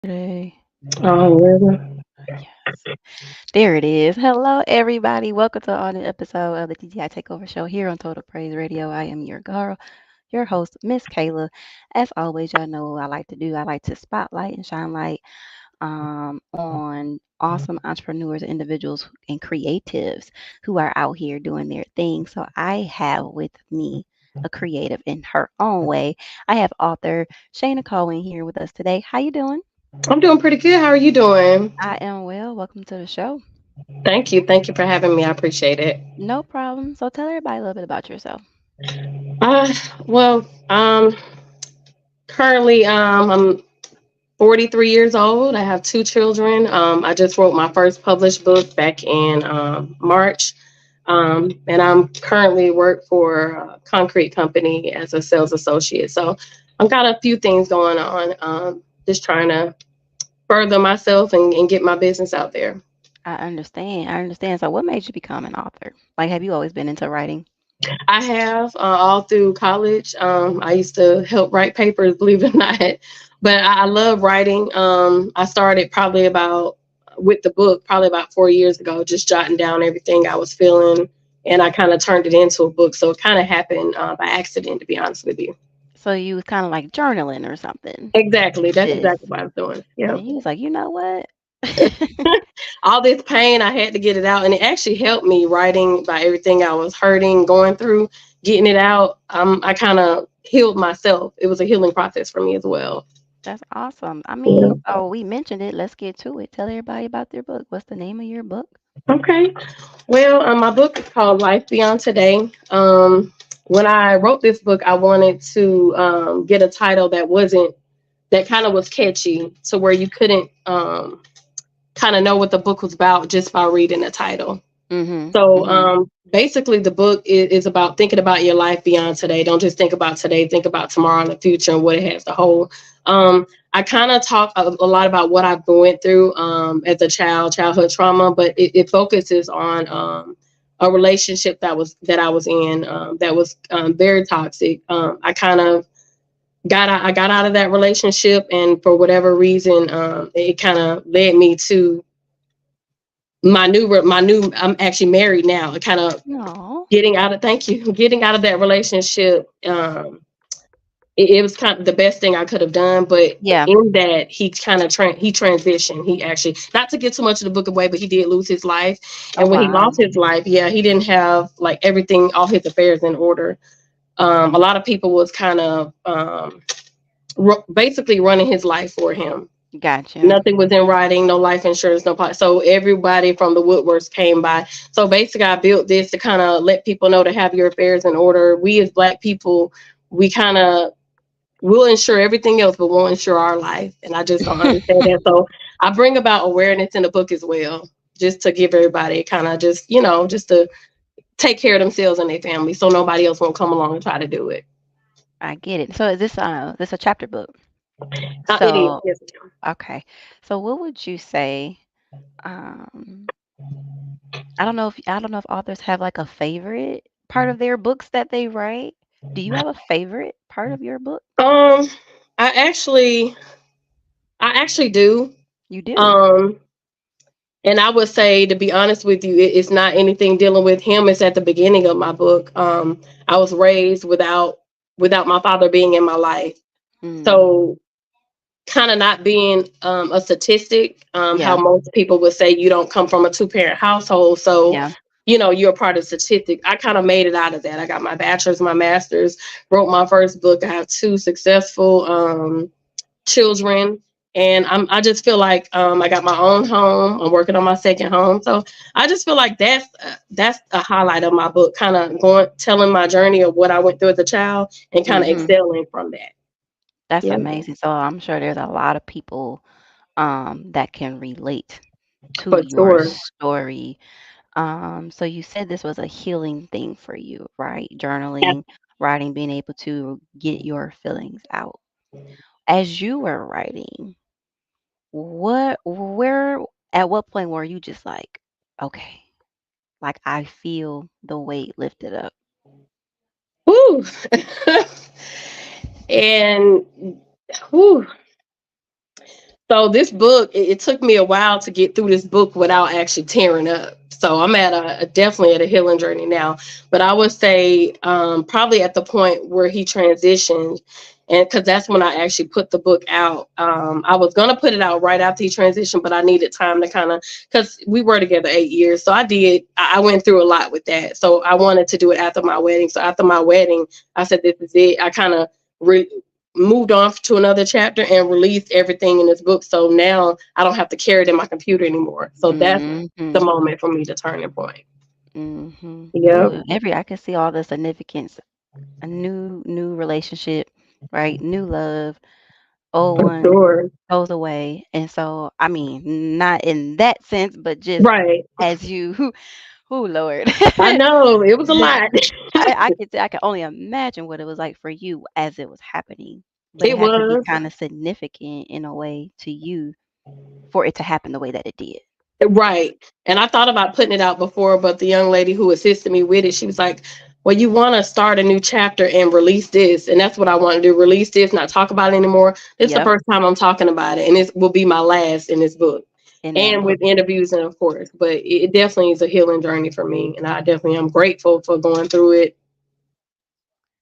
Today. Oh, really? Yes. There it is. Hello, everybody. Welcome to another episode of the TGI Takeover Show here on Total Praise Radio. I am your girl, your host, Miss Kayla. As always, y'all know what I like to do. I like to spotlight and shine light on awesome entrepreneurs, individuals, and creatives who are out here doing their thing. So I have with me a creative in her own way. I have author Shana Cowan here with us today. How you doing? I'm doing pretty good. How are you doing? I am well. Welcome to the show. Thank you. Thank you for having me. I appreciate it. No problem. So tell everybody a little bit about yourself. Uh, well, currently, I'm 43 years old. I have two children. I just wrote my first published book back in March. And I'm currently work for a concrete company as a sales associate. So I've got a few things going on. Just trying to further myself and get my business out there. I understand. I understand. So what made you become an author? Like, have you always been into writing? I have all through college. I used to help write papers, believe it or not. But I love writing. I started probably about with the book probably about 4 years ago, just jotting down everything I was feeling, and I kind of turned it into a book. So it kind of happened by accident, to be honest with you. So you was kind of like journaling or something. Exactly, that's This. exactly what I was doing. Yeah. And he was like, you know what? All this pain, I had to get it out, and it actually helped me writing by everything I was hurting, going through, getting it out. I kind of healed myself. It was a healing process for me as well. That's awesome. I Yeah. mean, oh, we mentioned it. Let's get to it. Tell everybody about your book. What's the name of your book? Okay. Well, my book is called Life Beyond Today. When I wrote this book, I wanted to get a title that kind of was catchy, to where you couldn't kind of know what the book was about just by reading the title. Mm-hmm. So Mm-hmm. basically, the book is about thinking about your life beyond today. Don't just think about today, think about tomorrow and the future and what it has to hold. I kind of talk a lot about what I've went through as a child, childhood trauma, but it focuses on a relationship that I was in that was very toxic. I kind of I got out of that relationship, and for whatever reason, it kind of led me to my new I'm actually married now. Kind of No. getting out of thank you getting out of that relationship. It was kind of the best thing I could have done, but Yeah. in that he kind of he transitioned. He actually, not to get too much of the book away, but he did lose his life. Oh And when he wow. lost his life, yeah, he didn't have like everything, all his affairs in order. A lot of people was kind of basically running his life for him. Gotcha. Nothing was in writing, no life insurance, no pot. So everybody from the woodworks came by. So basically, I built this to kind of let people know to have your affairs in order. We as Black people, we kind of will insure everything else, but won't insure our life. And I just don't understand that. So I bring about awareness in the book as well, just to give everybody kind of just, just to take care of themselves and their family, so nobody else won't come along and try to do it. I get it. So is this a chapter book? It is, So yes. okay. So what would you say? Um, I don't know if authors have like a favorite part of their books that they write. Do you have a favorite part of your book? Um, I actually, I actually do. You do. Um, And I would say, to be honest with you, it's not anything dealing with him. It's at the beginning of my book. I was raised without my father being in my life, Mm, so kind of not being a statistic. How yeah. most people would say you don't come from a two-parent household, so Yeah. you're a part of the statistic. I kind of made it out of that. I got my bachelor's, my master's, wrote my first book. I have two successful children, and I just feel like I got my own home. I'm working on my second home, so I just feel like that's a highlight of my book, kind of going telling my journey of what I went through as a child and kind of Mhm. excelling from that. That's Yeah, amazing. So I'm sure there's a lot of people that can relate to for your sure. story. So you said this was a healing thing for you, right? Yeah. Journaling, writing, being able to get your feelings out. As you were writing, where, at what point were you just like, okay, like I feel the weight lifted up? Woo. And whew, So this book, it took me a while to get through this book without actually tearing up. So I'm at definitely at a healing journey now. But I would say probably at the point where he transitioned, and because that's when I actually put the book out. I was gonna put it out right after he transitioned, but I needed time to kind of, because we were together 8 years. So I did. I went through a lot with that. So I wanted to do it after my wedding. So after my wedding, I said, "This is it." I kind of moved on to another chapter and released everything in this book. So now I don't have to carry it in my computer anymore. So that's the Mhm. moment for me, the turning point. Mhm. Yep, Ooh, I can see all the significance. A new relationship, right? New love. Old for one sure. goes away. And so, I mean, not in that sense, but just Right. as you, who Lord. I know it was a Just lot. I can only imagine what it was like for you as it was happening. But it It had to be was. kind of significant in a way to you for it to happen the way that it did. Right. And I thought about putting it out before, but the young lady who assisted me with it, she was like, "Well, you want to start a new chapter and release this." And that's what I want to do, release this, not talk about it anymore. This is the Yep, first time I'm talking about it, and it will be my last in this book. in that And book. with interviews, and of course, but it definitely is a healing journey for me. And I definitely am grateful for going through it.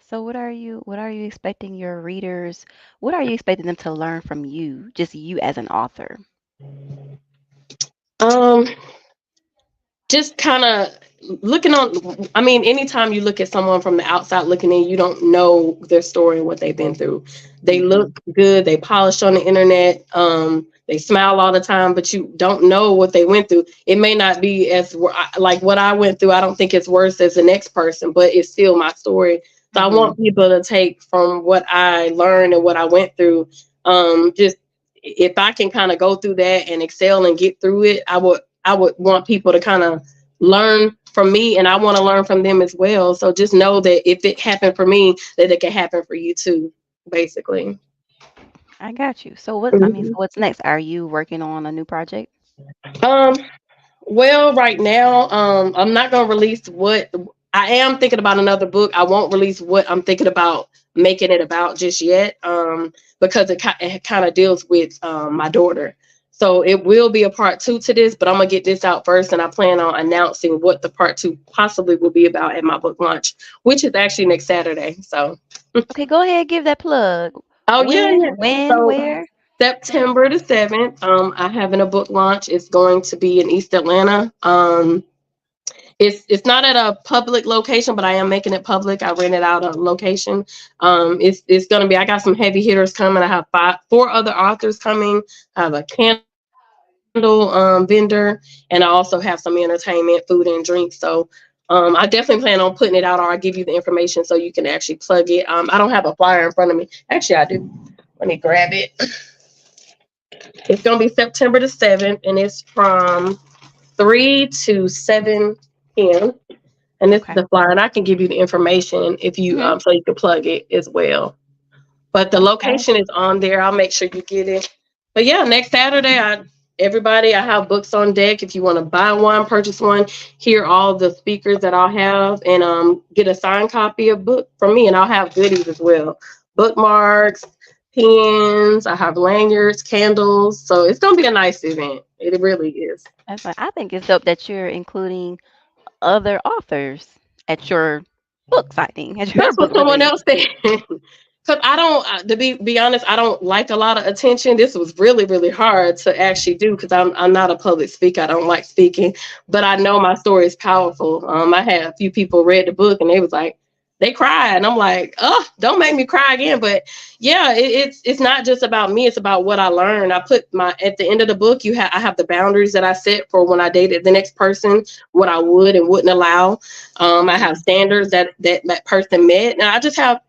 So what are you expecting your readers, what are you expecting them to learn from you, just you as an author? Um, just kind of looking on, I mean, anytime you look at someone from the outside looking in, you don't know their story and what they've been through. They Mhm. look good, they polished on the internet, they smile all the time, but you don't know what they went through. It may not be as like what I went through. I don't think it's worse as the next person, but it's still my story. So I Mhm. want people to take from what I learned and what I went through. Just if I can kind of go through that and excel and get through it, I would want people to kind of learn from me, and I want to learn from them as well. So just know that if it happened for me, that it can happen for you too, basically. I got you. So so Mhm. what's next? Are you working on a new project? Um, well, right now, I'm not gonna release what I am thinking about another book. I won't release what I'm thinking about making it about just yet, because it kind of deals with my daughter. So it will be a part two to this, but I'm gonna get this out first, and I plan on announcing what the part two possibly will be about at my book launch, which is actually next Saturday. So, Okay, go ahead, give that plug. oh yeah, yeah. So Where? September the 7th, I having a book launch. It's going to be in East Atlanta. It's not at a public location, but I am making it public. I rented out a location. It's gonna be. I got some heavy hitters coming. I have four other authors coming. I have a candle vendor, and I also have some entertainment, food and drink. So I definitely plan on putting it out, or I'll give you the information so you can actually plug it. I don't have a flyer in front of me. Actually, I do. Let me grab it. It's gonna be September the 7th, and it's from 3 to 7 p.m. And this is Okay. the flyer, and I can give you the information if you Mhm. so you can plug it as well. But the Okay. location is on there. I'll make sure you get it. But yeah, next Saturday, everybody, I have books on deck. If you want to buy one, purchase one, hear all the speakers that I'll have, and get a signed copy of book from me, and I'll have goodies as well, bookmarks, pens. I have lanyards, candles. So it's gonna be a nice event. It really is. That's like I think it's dope that you're including other authors at your book signing, at your That's book what someone release. else said. Because I don't, to be honest, I don't like a lot of attention. This was really really hard to actually do because I'm not a public speaker. I don't like speaking, but I know my story is powerful. I had a few people read the book and they was like, they cried, and I'm like, oh, don't make me cry again. But yeah, it's not just about me. It's about what I learned. I put my at the end of the book. I have the boundaries that I set for when I dated the next person, what I would and wouldn't allow. I have Mhm. standards that person met, and I just have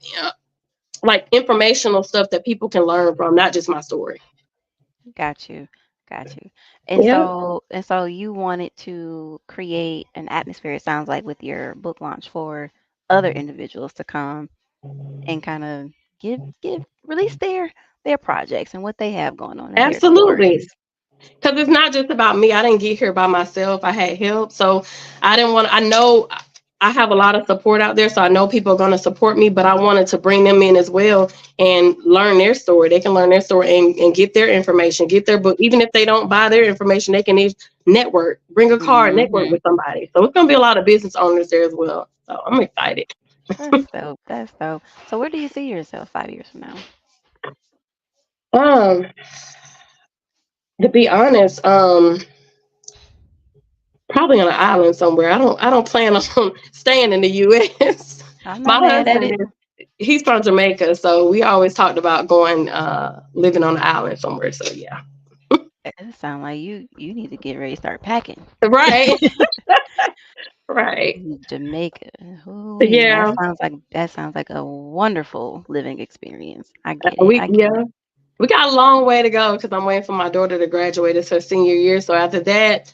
like informational stuff that people can learn from, not just my story. Got you. Got you. Yeah, And so you wanted to create an atmosphere, it sounds like, with your book launch for other individuals to come and kind of give release their projects and what they have going on in their absolutely. stories. Because it's not just about me. I didn't get here by myself. I had help, so I didn't want. I know. I have a lot of support out there, so I know people are going to support me, but I wanted to bring them in as well and learn their story. They can learn their story and get their information, get their book. Even if they don't buy their information, they can network, bring a card, network Mhm. with somebody. So it's going to be a lot of business owners there as well. So I'm excited. That's dope. That's dope. So where do you see yourself 5 years from now? Um, to be honest, probably on an island somewhere. I don't plan on staying in the US. I'm My not mad at husband it. he's from Jamaica, so we always talked about going living on an island somewhere. So yeah. It sounds like you need to get ready to start packing. Right. Right. Jamaica. Ooh, Yeah. that sounds like a wonderful living experience. I get it. We I get yeah. it. We got a long way to go because I'm waiting for my daughter to graduate. It's her senior year. So after that,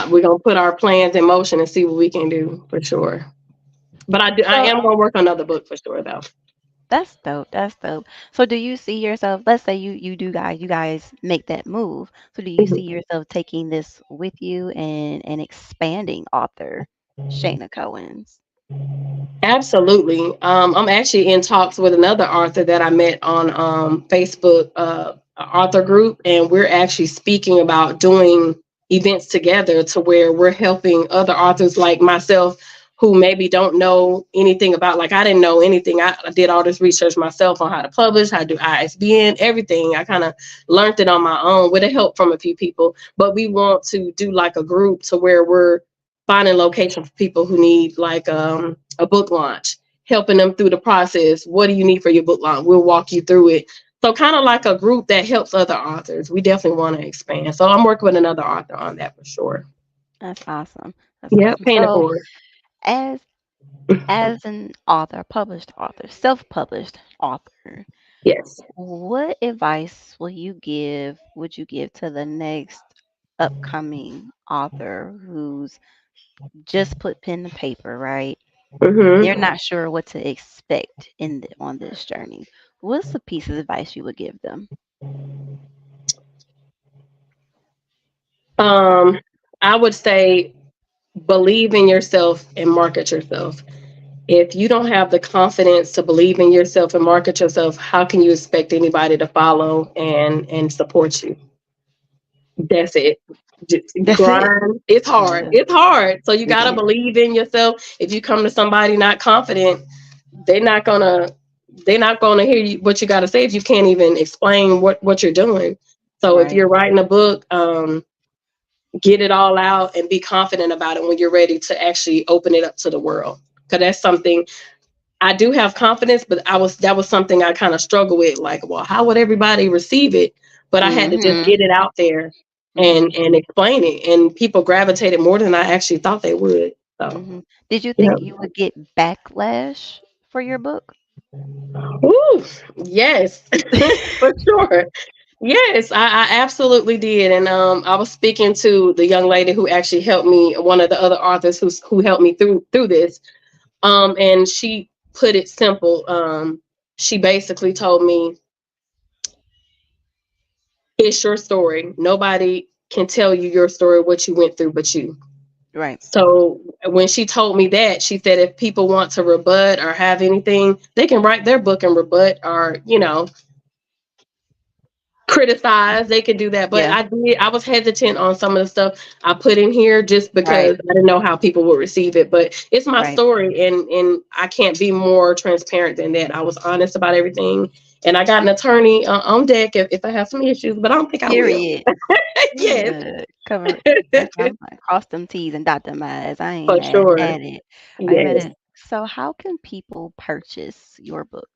we're gonna put our plans in motion and see what we can do for sure. But I So am gonna work on another book for sure though. that's dope. That's dope. So do you see yourself, let's say you guys make that move. So do you see yourself taking this with you and expanding author Shana Cohen's? Absolutely. I'm actually in talks with another author that I met on Facebook, author group, and we're actually speaking about doing events together to where we're helping other authors like myself who maybe don't know anything about, like I didn't know anything. I did all this research myself on how to publish, how to do ISBN, everything. I kind of learned it on my own with the help from a few people. But we want to do like a group to where we're finding locations for people who need like a book launch, helping them through the process. What do you need for your book launch? We'll walk you through it. So kind of like a group that helps other authors. We definitely want to expand. So I'm working with another author on that for sure. That's awesome. That's Yeah, awesome. paying it So forward. as as an author, published author, self-published author, Yes. what advice would you give to the next upcoming author who's just put pen to paper, right? They're hmm not sure what to expect on this journey. What's the piece of advice you would give them? Um, I would say believe in yourself and market yourself. If you don't have the confidence to believe in yourself and market yourself, how can you expect anybody to follow and support you? That's it. Just That's it. grind. It's hard. Yeah, It's hard. So you it gotta is. believe in yourself. If you come to somebody not confident, they're not gonna they're not gonna hear you, what you gotta say if you can't even explain what you're doing. So if Right. you're writing a book, get it all out and be confident about it when you're ready to actually open it up to the world. Because that's something I do have confidence, but that was something I kind of struggle with. Like, well, how would everybody receive it? But I had to just Mhm. get it out there Mhm. and explain it, and people gravitated more than I actually thought they would. So, Mhm. Did you yeah. think you would get backlash for your book? Woo, yes, for sure. Yes, I absolutely did, and I was speaking to the young lady who actually helped me, one of the other authors who helped me through this, and she put it simple. She basically told me, it's your story. Nobody can tell you your story, what you went through, but you. Right. So when she told me that, she said if people want to rebut or have anything, they can write their book and rebut or, criticize. They could do that. But Yeah. I was hesitant on some of the stuff I put in here just Right. because I didn't know how people would receive it. But it's my Right. story, and I can't be more transparent than that. I was honest about everything. And I got an attorney on deck if I have some issues, but I don't think I will. Period. Yes. Period. Cover. That's what I'm like. Cross them T's and dot them I's. I ain't For mad sure. at it. I ain't mad Yes. at it. So how can people purchase your book?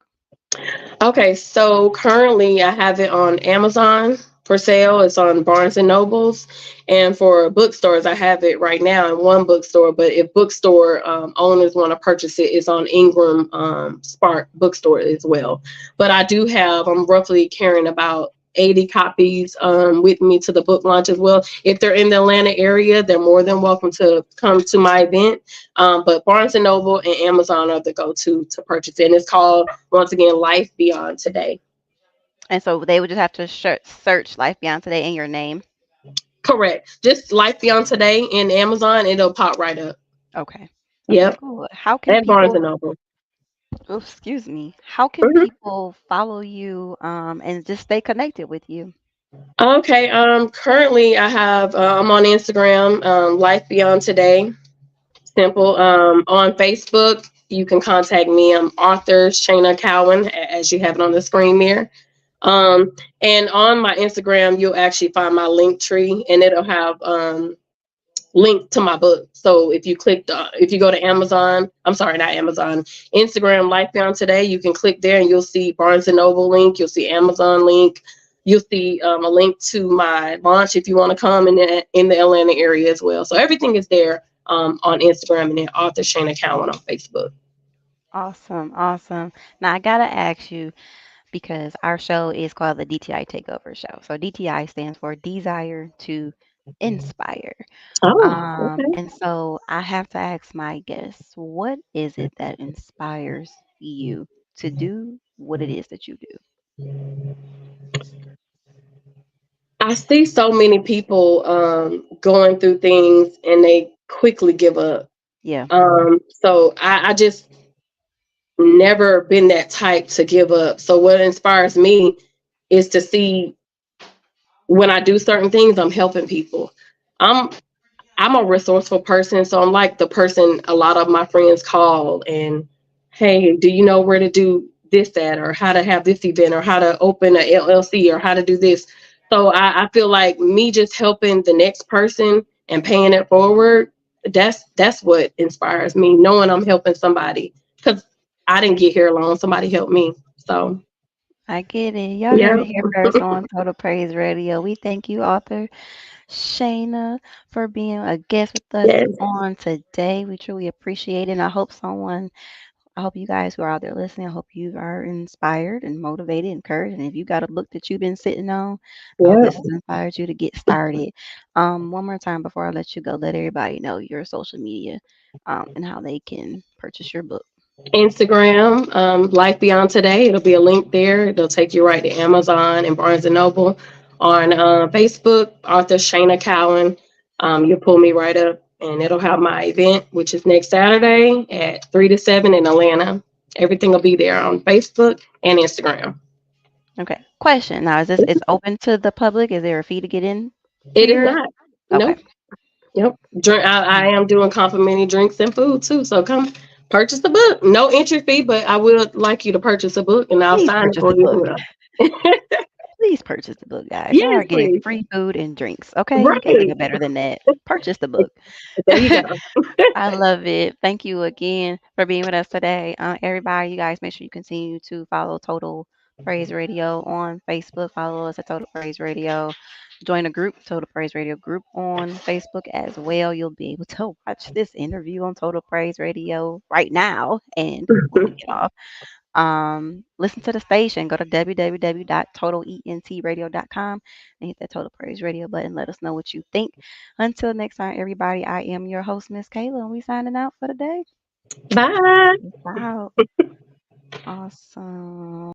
Okay, so currently I have it on Amazon for sale. It's on Barnes and Nobles, and for bookstores, I have it right now in one bookstore. But if bookstore owners want to purchase it, it's on Ingram Spark Bookstore as well. But I do have. I'm roughly carrying about 80 copies with me to the book launch as well. If they're in the Atlanta area, they're more than welcome to come to my event. But Barnes and Noble and Amazon are the go-to to purchase it. And it's called, once again, Life Beyond Today. And so they would just have to search Life Beyond Today in your name. Correct. Just Life Beyond Today in Amazon, it'll pop right up. Okay. Okay, Yep, cool. How can and Barnes and people, Noble. oh, excuse me, how can Mhm. people follow you and just stay connected with you? Okay. Currently, I'm on Instagram, Life Beyond Today. Simple. On Facebook, you can contact me. I'm author Shana Cowan, as you have it on the screen there. Um, and on my Instagram, you'll actually find my link tree, and it'll have link to my book. So if you go to Amazon, I'm sorry, not Amazon, Instagram Life Beyond Today, you can click there and you'll see Barnes and Noble link. You'll see Amazon link. You'll see a link to my launch if you want to come in the Atlanta area as well. So everything is there on Instagram and then author Shana Cowan on Facebook. Awesome, awesome. Now I gotta ask you because our show is called the DTI Takeover Show. So DTI stands for Desire to Inspire. Oh, okay. And so I have to ask my guests, what is it that inspires you to do what it is that you do? I see so many people going through things and they quickly give up. Yeah, So I just never been that type to give up. So what inspires me is to see when I do certain things, I'm helping people. I'm I'm a resourceful person, so I'm like the person a lot of my friends call and, hey, do you know where to do this at, or how to have this event, or how to open a LLC, or how to do this. So I feel like me just helping the next person and paying it forward. That's what inspires me, knowing I'm helping somebody because I didn't get here alone. Somebody helped me. So I get it. Y'all yeah, heard it here first on Total Praise Radio. We thank you, author Shayna, for being a guest with us yes, on today. We truly appreciate it. And I hope you guys who are out there listening, I hope you are inspired and motivated, encouraged. And if you got a book that you've been sitting on, I hope yeah. this has inspired you to get started. One more time before I let you go, let everybody know your social media and how they can purchase your book. Instagram, Life Beyond Today. It'll be a link there. It'll take you right to Amazon and Barnes and Noble. On Facebook, author Shana Cowan. You'll pull me right up, and it'll have my event, which is next Saturday at 3 to 7 in Atlanta. Everything will be there on Facebook and Instagram. Okay. Question. Now, is this it's open to the public? Is there a fee to get in to It is your not. Okay. Nope. Yep. Drink. I am doing complimentary drinks and food too. So come purchase the book. No entry fee, but I would like you to purchase a book, and I'll Please sign it purchase for the you as book. well. Please purchase the book, guys. Y'all Yes, are getting please. free food and drinks. Okay. You can't get Right. no better than that. Purchase the book. There you go. I love it. Thank you again for being with us today. Everybody, you guys make sure you continue to follow Total Praise Radio on Facebook. Follow us at Total Praise Radio. Join the group, Total Praise Radio group on Facebook as well. You'll be able to watch this interview on Total Praise Radio right now and when we get off. Listen to the station. Go to www.totalentradio.com and hit that Total Praise Radio button. Let us know what you think. Until next time, everybody, I am your host, Miss Kayla, and we signing out for the day. Bye. Peace out. Awesome.